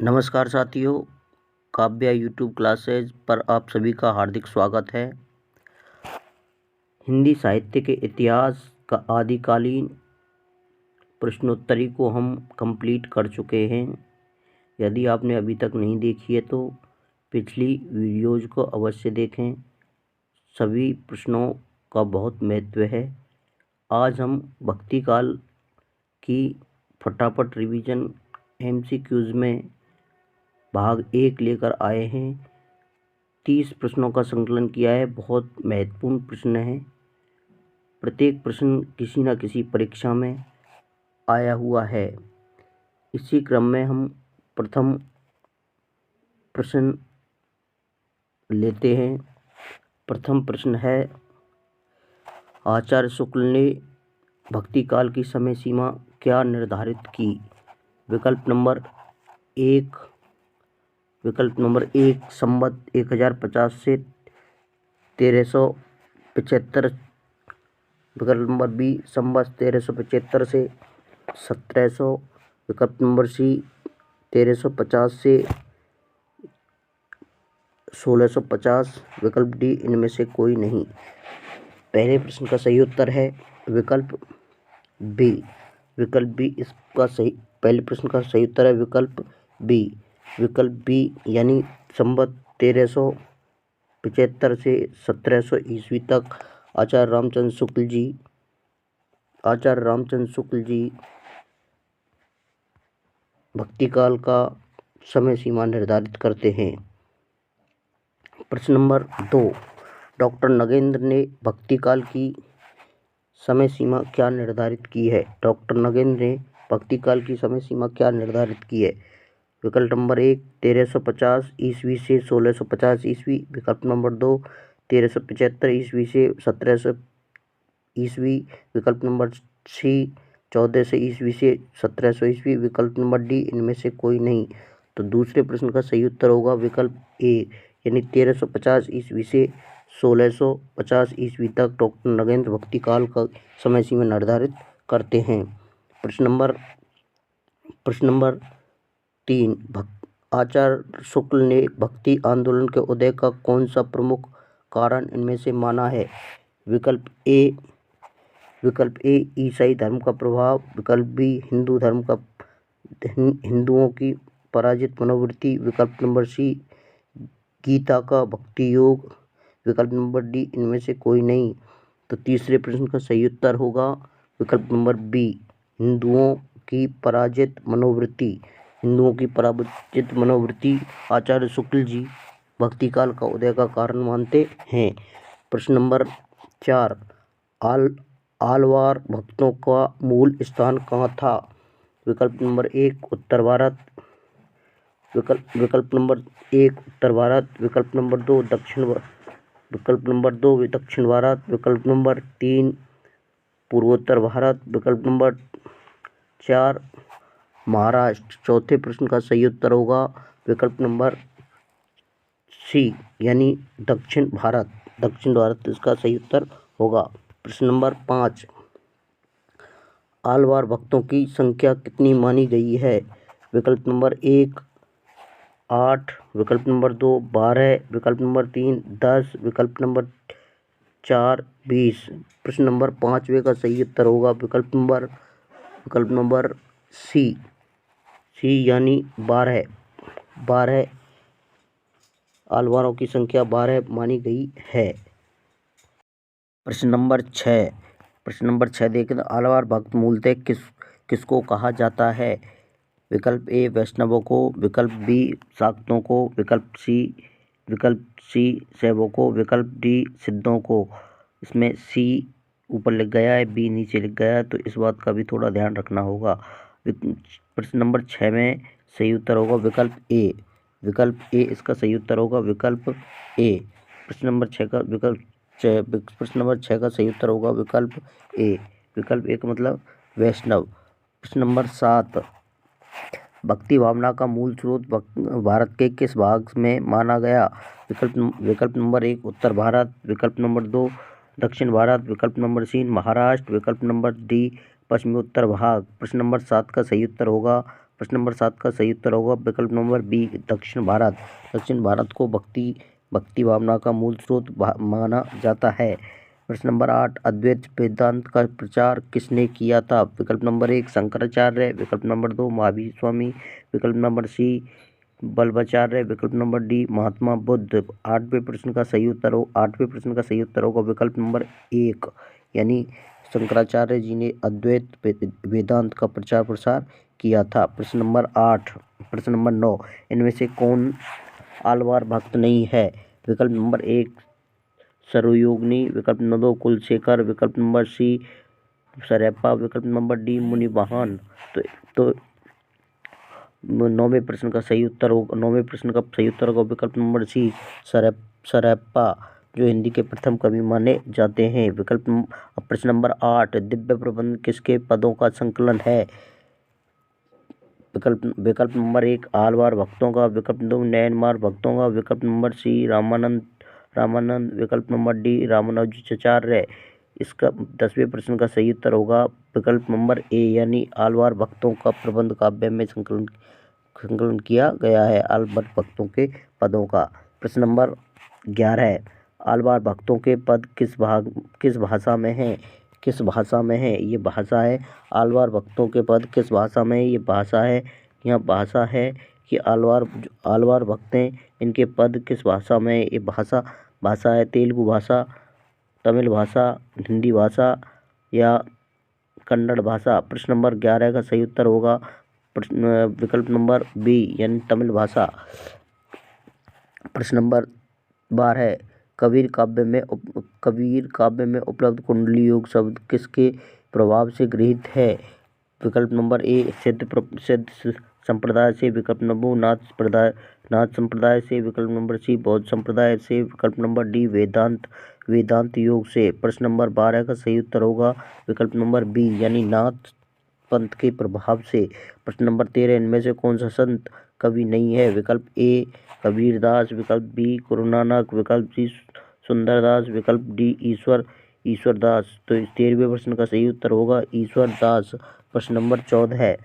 नमस्कार साथियों, Kavya YouTube classes पर आप सभी का हार्दिक स्वागत है। हिंदी साहित्य के इतिहास का आदिकालीन प्रश्नोत्तरी को हम कंप्लीट कर चुके हैं। यदि आपने अभी तक नहीं देखी है तो पिछली वीडियोज़ को अवश्य देखें। सभी प्रश्नों का बहुत महत्व है। आज हम भक्ति काल की फटाफट रिवीजन MCQs में भाग 1 लेकर आए हैं। 30 प्रश्नों का संकलन किया है। बहुत महत्वपूर्ण प्रश्न है। प्रत्येक प्रश्न किसी न किसी परीक्षा में आया हुआ है। इसी क्रम में हम प्रथम प्रश्न लेते हैं। प्रथम प्रश्न है, आचार्य शुक्ल ने भक्ति काल की समय सीमा क्या निर्धारित की? विकल्प नंबर एक संवत 1050 से 1375। विकल्प नंबर बी संवत 1375 से 1700। विकल्प नंबर सी 1350 से 1650। विकल्प डी इनमें से कोई नहीं। पहले प्रश्न का सही उत्तर है विकल्प बी। विकल्प बी इसका सही, पहले प्रश्न का सही उत्तर है विकल्प बी। विकल्प बी यानी संवत 1375 से 1700 ईस्वी तक आचार्य रामचंद्र शुक्ल जी भक्ति काल का समय सीमा निर्धारित करते हैं। प्रश्न नंबर 2, डॉक्टर नगेंद्र ने भक्ति काल की समय सीमा क्या निर्धारित की है? डॉक्टर नगेंद्र ने भक्ति काल की समय सीमा क्या निर्धारित की है? विकल्प नंबर 1 1350 ईस्वी से 1650 ईस्वी। विकल्प नंबर 2 1375 ईस्वी से 1700 ईस्वी। विकल्प नंबर सी 1400 ईस्वी से 1700 ईस्वी। विकल्प नंबर डी इनमें से कोई नहीं। तो दूसरे प्रश्न का सही उत्तर होगा विकल्प ए, यानी 1350 ईस्वी से 1650 ईस्वी तक डॉक्टर नगेंद्र भक्ति काल का समय सीमा निर्धारित करते हैं। प्रश्न नंबर 3, आचार्य शुक्ल ने भक्ति आंदोलन के उदय का कौन सा प्रमुख कारण इनमें से माना है? विकल्प ए ईसाई धर्म का प्रभाव। विकल्प बी हिंदुओं की पराजित मनोवृत्ति। विकल्प नंबर सी गीता का भक्ति योग। विकल्प नंबर डी इनमें से कोई नहीं। तो तीसरे प्रश्न का सही उत्तर होगा विकल्प नंबर बी, हिंदुओं की पराजित मनोवृत्ति आचार्य शुक्ल जी भक्ति काल का उदय का कारण मानते हैं। प्रश्न नंबर 4, आलवार भक्तों का मूल स्थान कहाँ था? विकल्प नंबर 1 उत्तर भारत। विकल्प नंबर 1 उत्तर भारत। विकल्प नंबर 2 दक्षिण भारत। विकल्प नंबर 3 पूर्वोत्तर भारत। विकल्प नंबर 4 महाराष्ट्र। चौथे प्रश्न का सही उत्तर होगा विकल्प नंबर सी, यानी दक्षिण भारत इसका सही उत्तर होगा। प्रश्न नंबर 5, आलवार भक्तों की संख्या कितनी मानी गई है? विकल्प नंबर 1 8। विकल्प नंबर 2 12। विकल्प नंबर 3 10। विकल्प नंबर 4 20। प्रश्न नंबर 5वें का सही उत्तर होगा विकल्प नंबर सी यानी 12 आलवारों की संख्या 12 मानी गई है। प्रश्न नंबर 6 देखें तो आलवार भक्त मूलतः किसको कहा जाता है? विकल्प ए वैष्णवों को। विकल्प बी शाक्तों को। विकल्प सी शैवों को। विकल्प डी सिद्धों को। इसमें सी ऊपर लिख गया है, बी नीचे लिख गया है, तो इस बात का भी थोड़ा ध्यान रखना होगा। प्रश्न नंबर 6 में सही उत्तर होगा विकल्प ए इसका सही उत्तर होगा विकल्प ए। प्रश्न नंबर 6 का सही उत्तर होगा विकल्प ए का मतलब वैष्णव। प्रश्न नंबर 7, भक्ति भावना का मूल स्रोत भारत के किस भाग में माना गया? विकल्प नंबर 1 उत्तर भारत। विकल्प नंबर 2 दक्षिण भारत। विकल्प नंबर 3 महाराष्ट्र। विकल्प नंबर डी पश्चिमी उत्तर भाग। प्रश्न नंबर 7 का सही उत्तर होगा प्रश्न नंबर 7 का सही उत्तर होगा विकल्प नंबर बी दक्षिण भारत। दक्षिण भारत को भक्ति भावना का मूल स्रोत माना जाता है। प्रश्न नंबर 8 अद्वैत वेदांत का प्रचार किसने किया था? विकल्प नंबर 1 शंकराचार्य, विकल्प नंबर 2 महावीर स्वामी, विकल्प नंबर सी वल्लभाचार्य, विकल्प नंबर डी महात्मा बुद्ध। 8वें प्रश्न का सही उत्तर होगा विकल्प नंबर 1 यानी शंकराचार्य जी ने अद्वैत वेदांत का प्रचार प्रसार किया था। प्रश्न नंबर 9 इनमें से कौन आलवार भक्त नहीं है? विकल्प नंबर 1 सर्वयोगिनी, विकल्प नंबर 2 कुलशेखर, विकल्प नंबर सी सरैप्पा, विकल्प नंबर डी मुनिवाहन। तो 9वें प्रश्न का सही उत्तर होगा विकल्प नंबर सी सरैप्पा, जो हिंदी के प्रथम कवि माने जाते हैं। प्रश्न नंबर 8 दिव्य प्रबंध किसके पदों का संकलन है? विकल्प नंबर 1 आलवार भक्तों का, विकल्प नंबर 2 नैनमार भक्तों का, विकल्प नंबर सी रामानंद, विकल्प नंबर डी रामानुजाचार्य। इसका 10वें प्रश्न का सही उत्तर होगा विकल्प नंबर ए यानी आलवार भक्तों का प्रबंध काव्य में संकलन किया गया है आलवार भक्तों के पदों का। प्रश्न नंबर 11 आलवार भक्तों के पद किस भाषा में हैं? ये भाषा है आलवार भक्तों के पद किस भाषा में है? ये भाषा है यह भाषा है कि आलवार भक्त हैं इनके पद किस भाषा में है? ये भाषा है तेलुगु भाषा, तमिल भाषा, हिंदी भाषा या कन्नड़ भाषा। प्रश्न नंबर 11 का सही उत्तर होगा विकल्प नंबर बी यानी तमिल भाषा। प्रश्न नंबर 12 कबीर काव्य में उपलब्ध कुंडली योग शब्द किसके प्रभाव से गृहीत है? विकल्प नंबर ए सिद्ध संप्रदाय से, विकल्प नंबर नाथ संप्रदाय से, विकल्प नंबर सी बौद्ध संप्रदाय से, विकल्प नंबर डी वेदांत योग से। प्रश्न नंबर 12 का सही उत्तर होगा विकल्प नंबर बी यानी नाथ पंथ के प्रभाव से। प्रश्न नंबर 13 इनमें से कौन सा संत कवि नहीं है? विकल्प ए कबीरदास, विकल्प बी गुरु नानक, विकल्प सी सुंदरदास, विकल्प डी ईश्वरदास। तो 13वें प्रश्न का सही उत्तर होगा ईश्वरदास। प्रश्न नंबर 14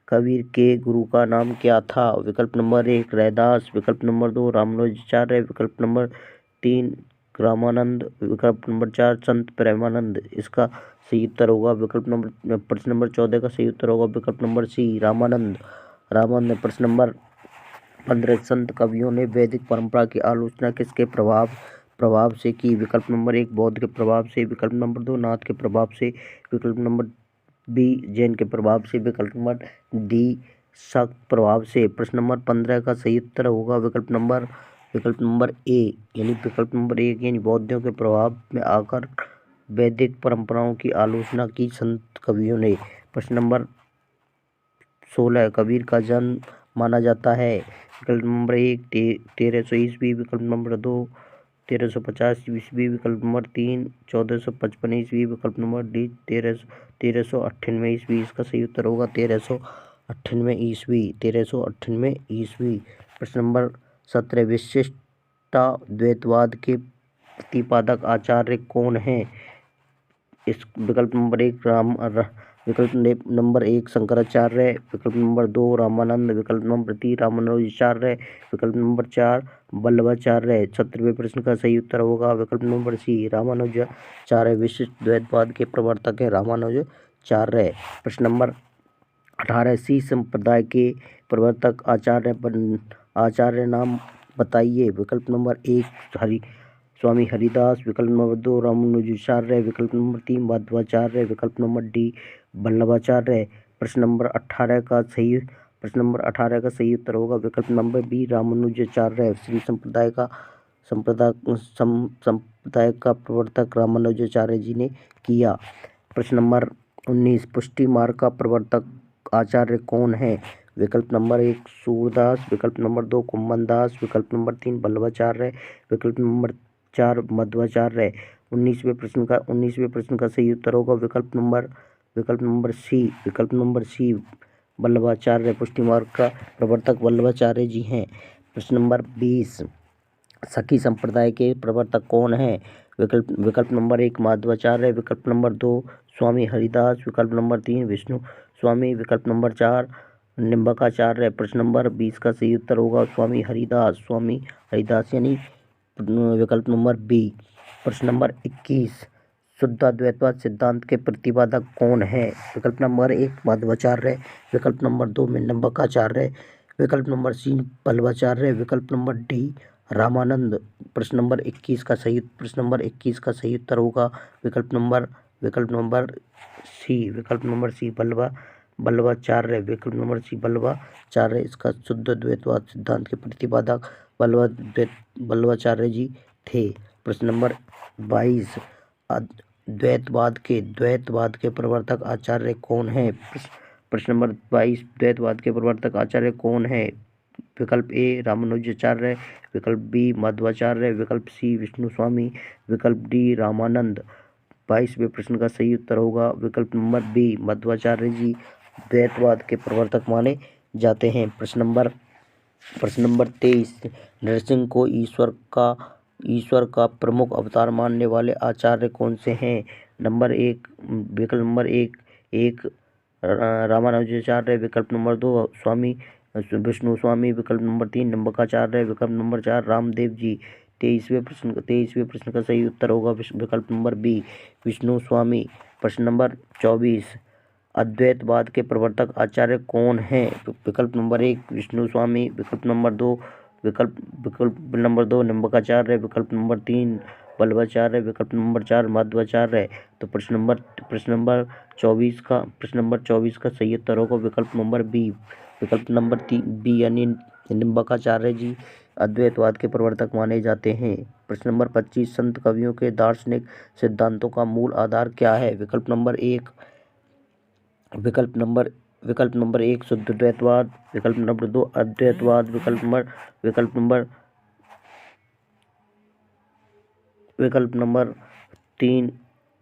कबीर के गुरु का नाम क्या था? विकल्प नंबर 1 रैदास, विकल्प नंबर 2 रामानुजाचार्य, विकल्प नंबर 3 रामानंद, विकल्प नंबर 4 संत प्रेमानंद। इसका सही उत्तर होगा प्रश्न नंबर 14 का सही उत्तर होगा विकल्प नंबर सी रामानंद। प्रश्न नंबर 15 संत कवियों ने वैदिक परंपरा की आलोचना किसके प्रभाव से की? विकल्प नंबर 1 बौद्ध के प्रभाव से, विकल्प नंबर 2 नाथ के प्रभाव से, विकल्प नंबर बी जैन के प्रभाव से, विकल्प नंबर डी शाक्त प्रभाव से। प्रश्न नंबर 15 का सही उत्तर होगा विकल्प नंबर ए यानी विकल्प नंबर 1 यानी बौद्धों के प्रभाव में आकर वैदिक परंपराओं की आलोचना की संत कवियों ने। प्रश्न नंबर 16 कबीर का जन्म माना जाता है? विकल्प नंबर 1 1300 ईस्वी, विकल्प नंबर 2 1350 ईस्वी, विकल्प नंबर 3 1455 ईस्वी, विकल्प नंबर डी 1398 ईस्वी। इसका सही उत्तर होगा 1398 ईस्वी। प्रश्न नंबर 17 विशिष्टाद्वैतवाद के प्रतिपादक आचार्य कौन हैं? विकल्प नंबर 1 शंकराचार्य, विकल्प नंबर 2 रामानंद, विकल्प नंबर 3 रामानुजाचार्य, विकल्प नंबर 4 वल्लभाचार्य। 17वें प्रश्न का सही उत्तर होगा विकल्प नंबर सी रामानुजाचार्य। विशिष्ट द्वैतवाद के प्रवर्तक है रामानुजाचार्य। प्रश्न नंबर 18 सी संप्रदाय के प्रवर्तक आचार्य नाम बताइए। विकल्प नंबर 1 स्वामी हरिदास, विकल्प नंबर 2 रामानुजाचार्य, विकल्प नंबर 3 माधवाचार्य, विकल्प नंबर डी वल्लभाचार्य। प्रश्न नंबर 18 का सही उत्तर होगा विकल्प नंबर बी रामानुजाचार्य। श्री संप्रदाय का प्रवर्तक रामानुजाचार्य जी ने किया। प्रश्न नंबर 19 पुष्टि मार्ग का प्रवर्तक आचार्य कौन है? विकल्प नंबर 1 सूरदास, विकल्प नंबर 2 कुम्भन दास, विकल्प नंबर 3 वल्लभाचार्य, विकल्प नंबर 4 मध्वाचार्य। 19वें प्रश्न का सही उत्तर होगा विकल्प नंबर सी वल्लभाचार्य। पुष्टि मार्ग का प्रवर्तक वल्लभाचार्य जी हैं। प्रश्न नंबर 20 सखी संप्रदाय के प्रवर्तक कौन हैं? विकल्प नंबर 1 माधवाचार्य, विकल्प नंबर 2 स्वामी हरिदास, विकल्प नंबर 3 विष्णु स्वामी, विकल्प नंबर 4 निम्बकाचार्य। प्रश्न नंबर 20 का सही उत्तर होगा स्वामी हरिदास यानी विकल्प नंबर बी। प्रश्न नंबर 21, शुद्धाद्वैतवाद सिद्धांत के प्रतिपादक कौन है? विकल्प नंबर 1 माधवाचार्य, विकल्प नंबर 2 में निम्बकाचार्य, विकल्प नंबर सी वल्लभाचार्य, विकल्प नंबर डी रामानंद। प्रश्न नंबर 21 का सही उत्तर होगा विकल्प नंबर सी वल्लभाचार्य। विकल्प नंबर सी वल्लभाचार्य इसका शुद्ध द्वैतवाद सिद्धांत के प्रतिपादक वल्लभाचार्य जी थे। प्रश्न नंबर 22, द्वैतवाद के प्रवर्तक आचार्य कौन है? प्रश्न नंबर 22, द्वैतवाद के प्रवर्तक आचार्य कौन है? विकल्प ए रामानुजाचार्य, विकल्प बी माधवाचार्य, विकल्प सी विष्णु स्वामी, विकल्प डी रामानंद। 22वें प्रश्न का सही उत्तर होगा विकल्प नंबर बी माधवाचार्य जी द्वैतवाद के प्रवर्तक माने जाते हैं। प्रश्न नंबर 23, नरसिंह को ईश्वर का प्रमुख अवतार मानने वाले आचार्य कौन से हैं? विकल्प नंबर एक रामानुजाचार्य, विकल्प नंबर 2 स्वामी विष्णु स्वामी, विकल्प नंबर 3 निम्बकाचार्य, विकल्प नंबर 4 रामदेव जी। 23वें प्रश्न का सही उत्तर होगा विकल्प नंबर बी विष्णु स्वामी। प्रश्न नंबर 24, अद्वैतवाद के प्रवर्तक आचार्य कौन हैं? विकल्प नंबर 1 विष्णु स्वामी, विकल्प नंबर 2 निम्बकाचार्य, विकल्प नंबर 3 वल्लभाचार्य, विकल्प नंबर 4 माधवाचार्य। तो प्रश्न नंबर 24 का सही उत्तर होगा विकल्प नंबर बी बी यानी निम्बकाचार्य जी अद्वैतवाद के प्रवर्तक माने जाते हैं। प्रश्न नंबर 25, संत कवियों के दार्शनिक सिद्धांतों का मूल आधार क्या है? विकल्प नंबर 1 शुद्ध द्वैतवाद, विकल्प नंबर 2 अद्वैतवाद, विकल्प नंबर 3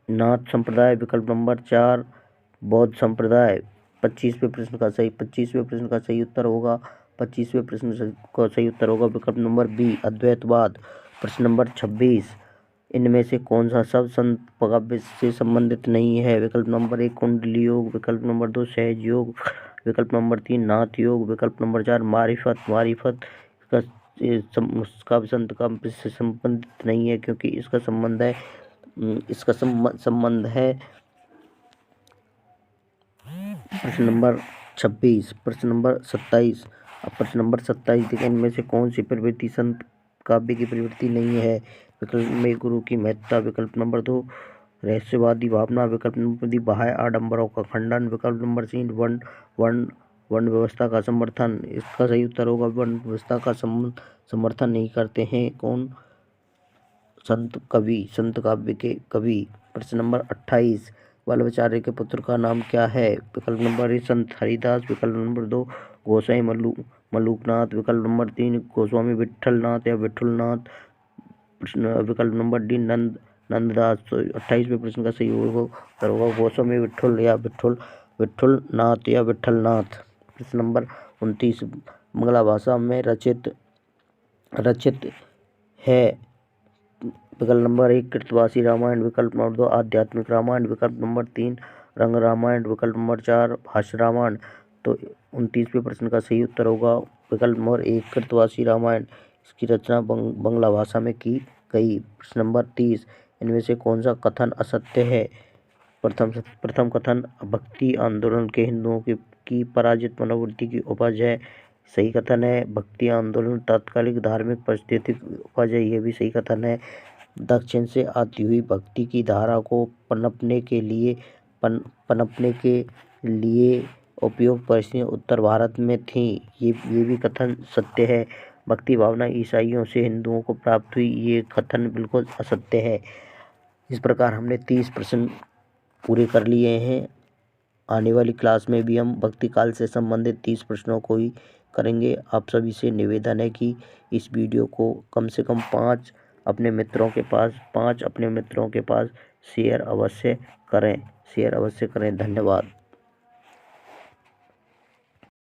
नाथ संप्रदाय, विकल्प नंबर 4 बौद्ध संप्रदाय। 25वें प्रश्न का सही उत्तर होगा विकल्प नंबर बी अद्वैतवाद। प्रश्न नंबर 26, इनमें से कौन सा शब्द संत काव्य से संबंधित नहीं है? विकल्प नंबर 1 कुंडली योग, विकल्प नंबर 2 सहज योग, विकल्प नंबर 3 नाथ योग, विकल्प नंबर 4 मारिफत का संत काव्य से संबंधित नहीं है क्योंकि इसका संबंध है प्रश्न नंबर 26। प्रश्न नंबर 27, देखिए इनमें से कौन सी प्रवृत्ति संत काव्य की प्रवृत्ति नहीं है? विकल्प में गुरु की महत्ता, विकल्प नंबर 2 रहस्यवादी भावना, विकल्प नंबर 3 बाह्य आडंबरों का खंडन, विकल्प नंबर 3 वर्ण व्यवस्था का समर्थन। इसका सही उत्तर होगा वर्ण व्यवस्था का समर्थन नहीं करते हैं कौन? संत काव्य के कवि। प्रश्न नंबर 28, वल्लभाचार्य के पुत्र का नाम क्या है? विकल्प नंबर 1 संत हरिदास, विकल्प नंबर 2 गोसाई मलुकनाथ, विकल्प नंबर 3 गोस्वामी विट्ठलनाथ या विठुलनाथ, विकल्प नंबर डी नंददास। 28वें प्रश्न का सही उत्तर होगा गोस्वामी विट्ठल या विठुलनाथ या विट्ठलनाथ। प्रश्न नंबर 29, बांग्ला भाषा में रचित है। विकल्प नंबर 1 कृतवासी रामायण, विकल्प नंबर 2 आध्यात्मिक रामायण, विकल्प नंबर 3 रंग रामायण, विकल्प नंबर 4 भाष्य रामायण। तो 29वें प्रश्न का सही उत्तर होगा विकल्प नंबर 1 कृतवासी रामायण। इसकी रचना बांग्ला भाषा में की गई। प्रश्न नंबर 30, इनमें से कौन सा कथन असत्य है? प्रथम कथन भक्ति आंदोलन के हिंदुओं की पराजित मनोवृत्ति की उपज है, सही कथन है। भक्ति आंदोलन तात्कालिक धार्मिक परिस्थिति की उपज है, यह भी सही कथन है। दक्षिण से आती हुई भक्ति की धारा को पनपने के लिए उपयुक्त परिस्थितियां उत्तर भारत में थीं, ये भी कथन सत्य है। भक्ति भावना ईसाइयों से हिंदुओं को प्राप्त हुई, ये कथन बिल्कुल असत्य है। इस प्रकार हमने 30 प्रश्न पूरे कर लिए हैं। आने वाली क्लास में भी हम भक्ति काल से संबंधित 30 प्रश्नों को ही करेंगे। आप सभी से निवेदन है कि इस वीडियो को कम से कम 5 अपने मित्रों के पास शेयर अवश्य करें। धन्यवाद।